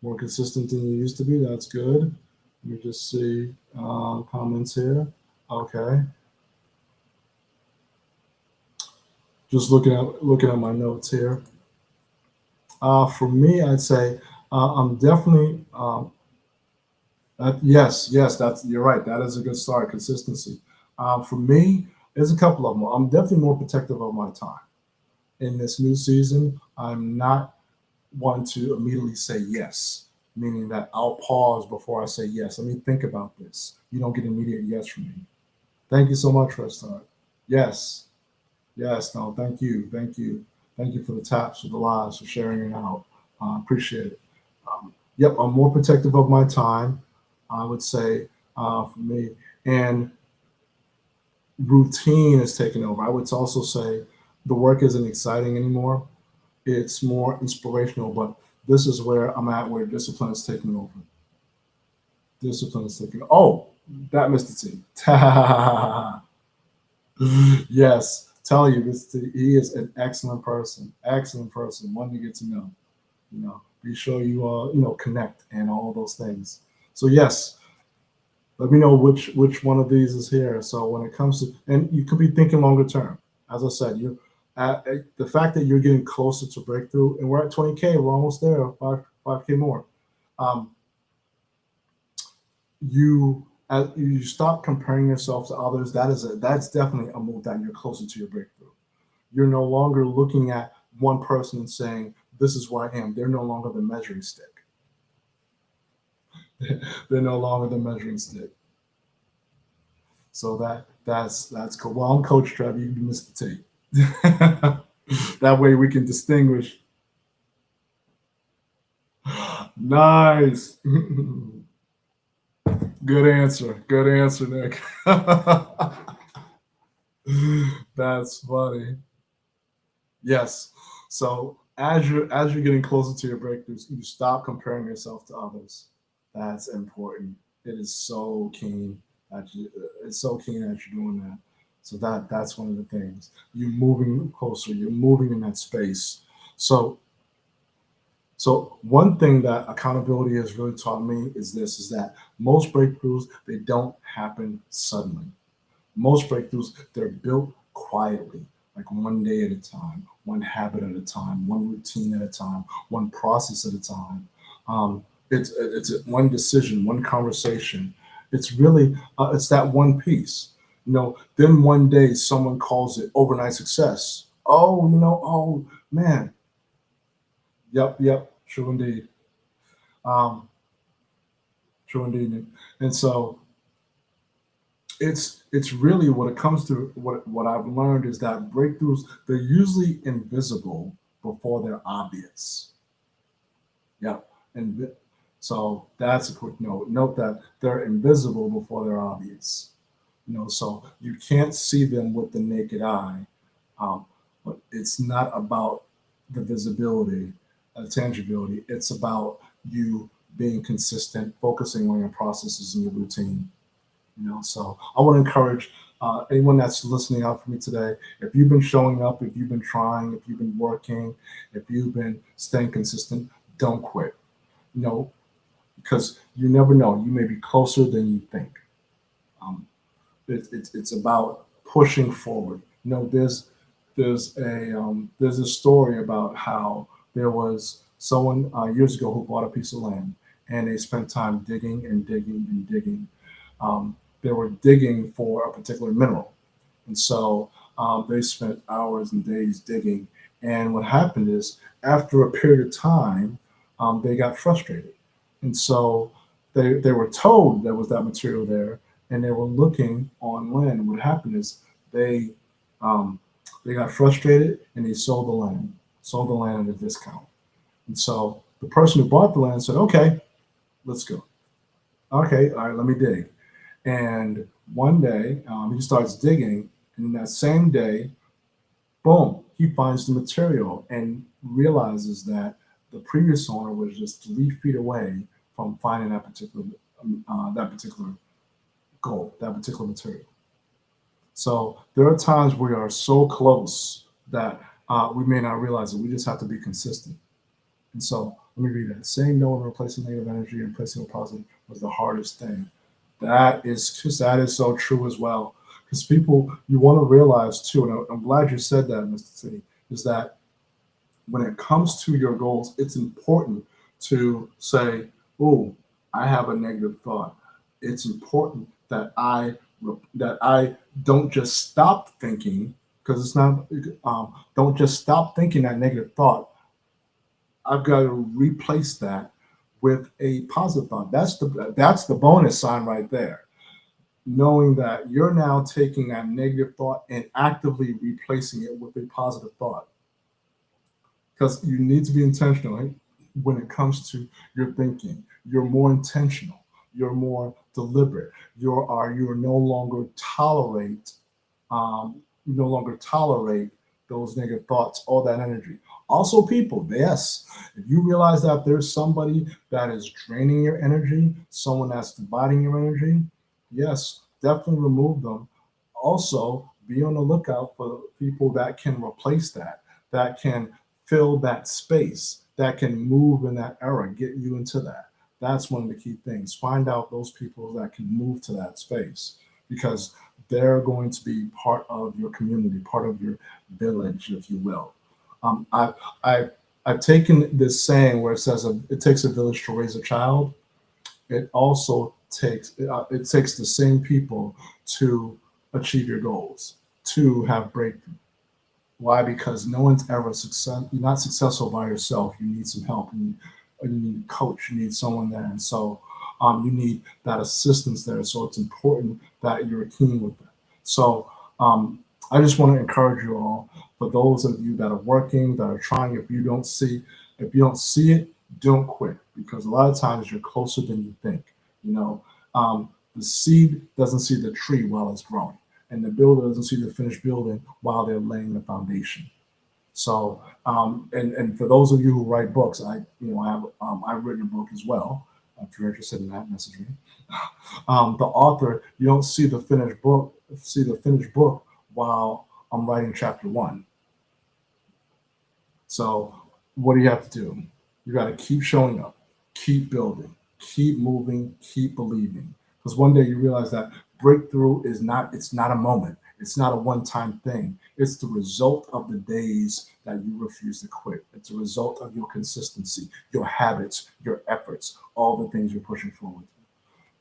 More consistent than you used to be. That's good. Let me just see. Comments here. Okay. Just looking at my notes here. For me, I'd say I'm definitely yes, yes. That's you're right. That is a good start. Consistency. For me, there's a couple of them. I'm definitely more protective of my time in this new season. I'm not one to immediately say yes, meaning that I'll pause before I say yes. Let me think about this. You don't get immediate yes from me. Thank you so much for a start. Yes, yes, no, thank you, thank you, thank you for the taps, for the lives, for sharing it out. Appreciate it. Yep, I'm more protective of my time, I would say, for me. And routine is taking over. I would also say the work isn't exciting anymore. It's more inspirational, but this is where I'm at, where discipline is taking over. Discipline is taking. Oh, that Mr. T. Yes, tell you this. He is an excellent person, one to get to know. Be sure you connect and all those things. So yes, let me know which one of these is here. So when it comes to, and you could be thinking longer term. As I said, you the fact that you're getting closer to breakthrough, and we're at 20K, we're almost there, 5K more. Um, you stop comparing yourself to others. That's definitely a move that you're closer to your breakthrough. You're no longer looking at one person and saying, "This is where I am." They're no longer the measuring stick. They're no longer the measuring stick. So that's cool. Well, I'm Coach Trev. You missed the tape. That way we can distinguish. Nice. Good answer. Good answer, Nick. That's funny. Yes. So as you're getting closer to your breakthroughs, you stop comparing yourself to others. That's important. It is so keen it's so keen that you're doing that. So that's one of the things. You're moving closer. You're moving in that space. So so one thing that accountability has really taught me is that most breakthroughs, they don't happen suddenly. Most breakthroughs, they're built quietly, like one day at a time, one habit at a time, one routine at a time, one process at a time. It's one decision, one conversation. It's really it's that one piece. Then one day someone calls it overnight success. Oh, oh man, yep, yep, true indeed, um, true indeed. And so it's really what it comes to what I've learned is that breakthroughs, they're usually invisible before they're obvious. Yeah. And so that's a quick note. Note that they're invisible before they're obvious. So you can't see them with the naked eye. Um, but it's not about the visibility, tangibility. It's about you being consistent, focusing on your processes and your routine. So I want to encourage anyone that's listening out for me today. If you've been showing up, if you've been trying, if you've been working, if you've been staying consistent, don't quit. You know, because you never know. You may be closer than you think. Um, it's about pushing forward. There's a story about how there was someone years ago who bought a piece of land, and they spent time digging and digging and digging. They were digging for a particular mineral, and so they spent hours and days digging. And what happened is, after a period of time, they got frustrated, and so they were told there was that material there, and they were looking on land. And what happened is they um, they got frustrated and they sold the land at a discount. And so the person who bought the land said, "Okay, let's go. Okay, all right, let me dig." And one day he starts digging, and that same day, boom, he finds the material and realizes that the previous owner was just 3 feet away from finding that particular gold, that particular material. So there are times we are so close that we may not realize it. We just have to be consistent. And so let me read that. Saying no and replacing negative energy and replacing with positive was the hardest thing That is so true as well. Because people, you want to realize too, and I'm glad you said that, Mr. City, is that when it comes to your goals, it's important to say, "Oh, I have a negative thought." It's important that I don't just stop thinking because it's not. Don't just stop thinking that negative thought. I've got to replace that with a positive thought. That's the bonus sign right there. Knowing that you're now taking that negative thought and actively replacing it with a positive thought. Because you need to be intentional, right? When it comes to your thinking. You're more intentional. You're more deliberate. You're no longer tolerate you no longer tolerate those negative thoughts, all that energy. Also, people, yes, if you realize that there's somebody that is draining your energy, someone that's dividing your energy, yes, definitely remove them. Also, be on the lookout for people that can replace that can fill that space, that can move in that era, get you into that. That's one of the key things. Find out those people that can move to that space because they're going to be part of your community, part of your village, if you will. Um, I, I, I've taken this saying where it says it takes a village to raise a child. It also takes the same people to achieve your goals, to have breakthrough. Why? Because no one's ever success. You're not successful by yourself. You need some help. You need a coach. You need someone there, and so you need that assistance there. So it's important that you're keen with that. So um, I just want to encourage you all. For those of you that are working, that are trying, if you don't see it, don't quit because a lot of times you're closer than you think. You know, the seed doesn't see the tree while it's growing, and the builder doesn't see the finished building while they're laying the foundation. So, and for those of you who write books, I've written a book as well. If you're interested in that, message me. The author, you don't see the finished book while I'm writing chapter one. So, what do you have to do? You got to keep showing up, keep building, keep moving, keep believing. Because one day you realize that breakthrough it's not a moment. It's not a one-time thing. It's the result of the days that you refuse to quit. It's a result of your consistency, your habits, your efforts, all the things you're pushing forward.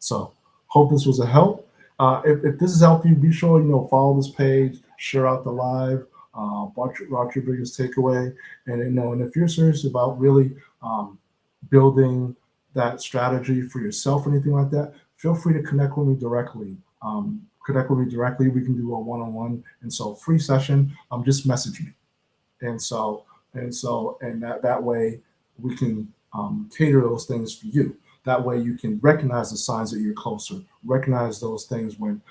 So, hope this was a help. If this has helped you, be sure follow this page, share out the live, watch your biggest takeaway, and and if you're serious about really building that strategy for yourself or anything like that, feel free to connect with me directly. Connect with me directly. We can do a one-on-one, and so free session. Just message me, and that way we can cater those things for you. That way you can recognize the signs that you're closer, recognize those things when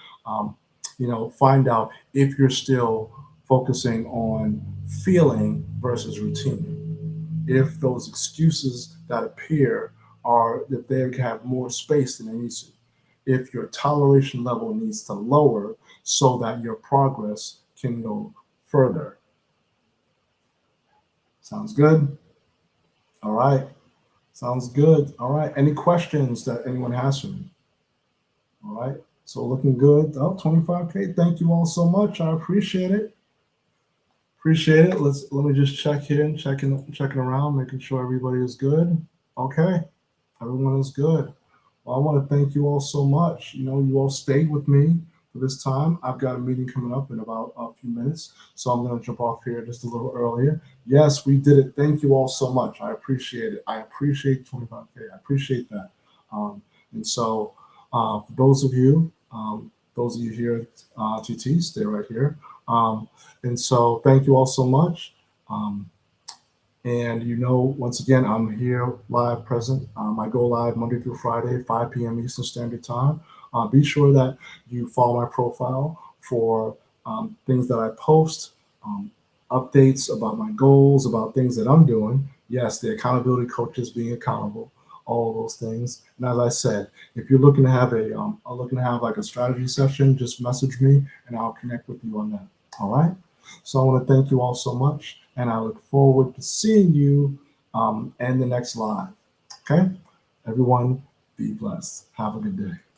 find out if you're still focusing on feeling versus routine, if those excuses that appear are that they have more space than they need to, if your toleration level needs to lower so that your progress can go further. Sounds good? All right. Sounds good. All right. Any questions that anyone has for me? All right. So looking good. Oh, 25K. Thank you all so much. I appreciate it. Appreciate it. Let me just check in, checking around, making sure everybody is good. Okay. Everyone is good. Well, I want to thank you all so much. You all stayed with me for this time. I've got a meeting coming up in about a few minutes, so I'm going to jump off here just a little earlier. Yes, we did it. Thank you all so much. I appreciate it. I appreciate 25K. I appreciate that. And so, for those of you here, TT, stay right here. And so, thank you all so much. Um, and once again, I'm here live present. I go live Monday through Friday, 5 p.m. Eastern Standard Time. Be sure that you follow my profile for things that I post, um, updates about my goals, about things that I'm doing. Yes, the accountability coaches being accountable, all of those things. And as I said, if you're looking to have like a strategy session, just message me and I'll connect with you on that. All right. So I want to thank you all so much, and I look forward to seeing you in the next live. Okay, everyone, be blessed. Have a good day.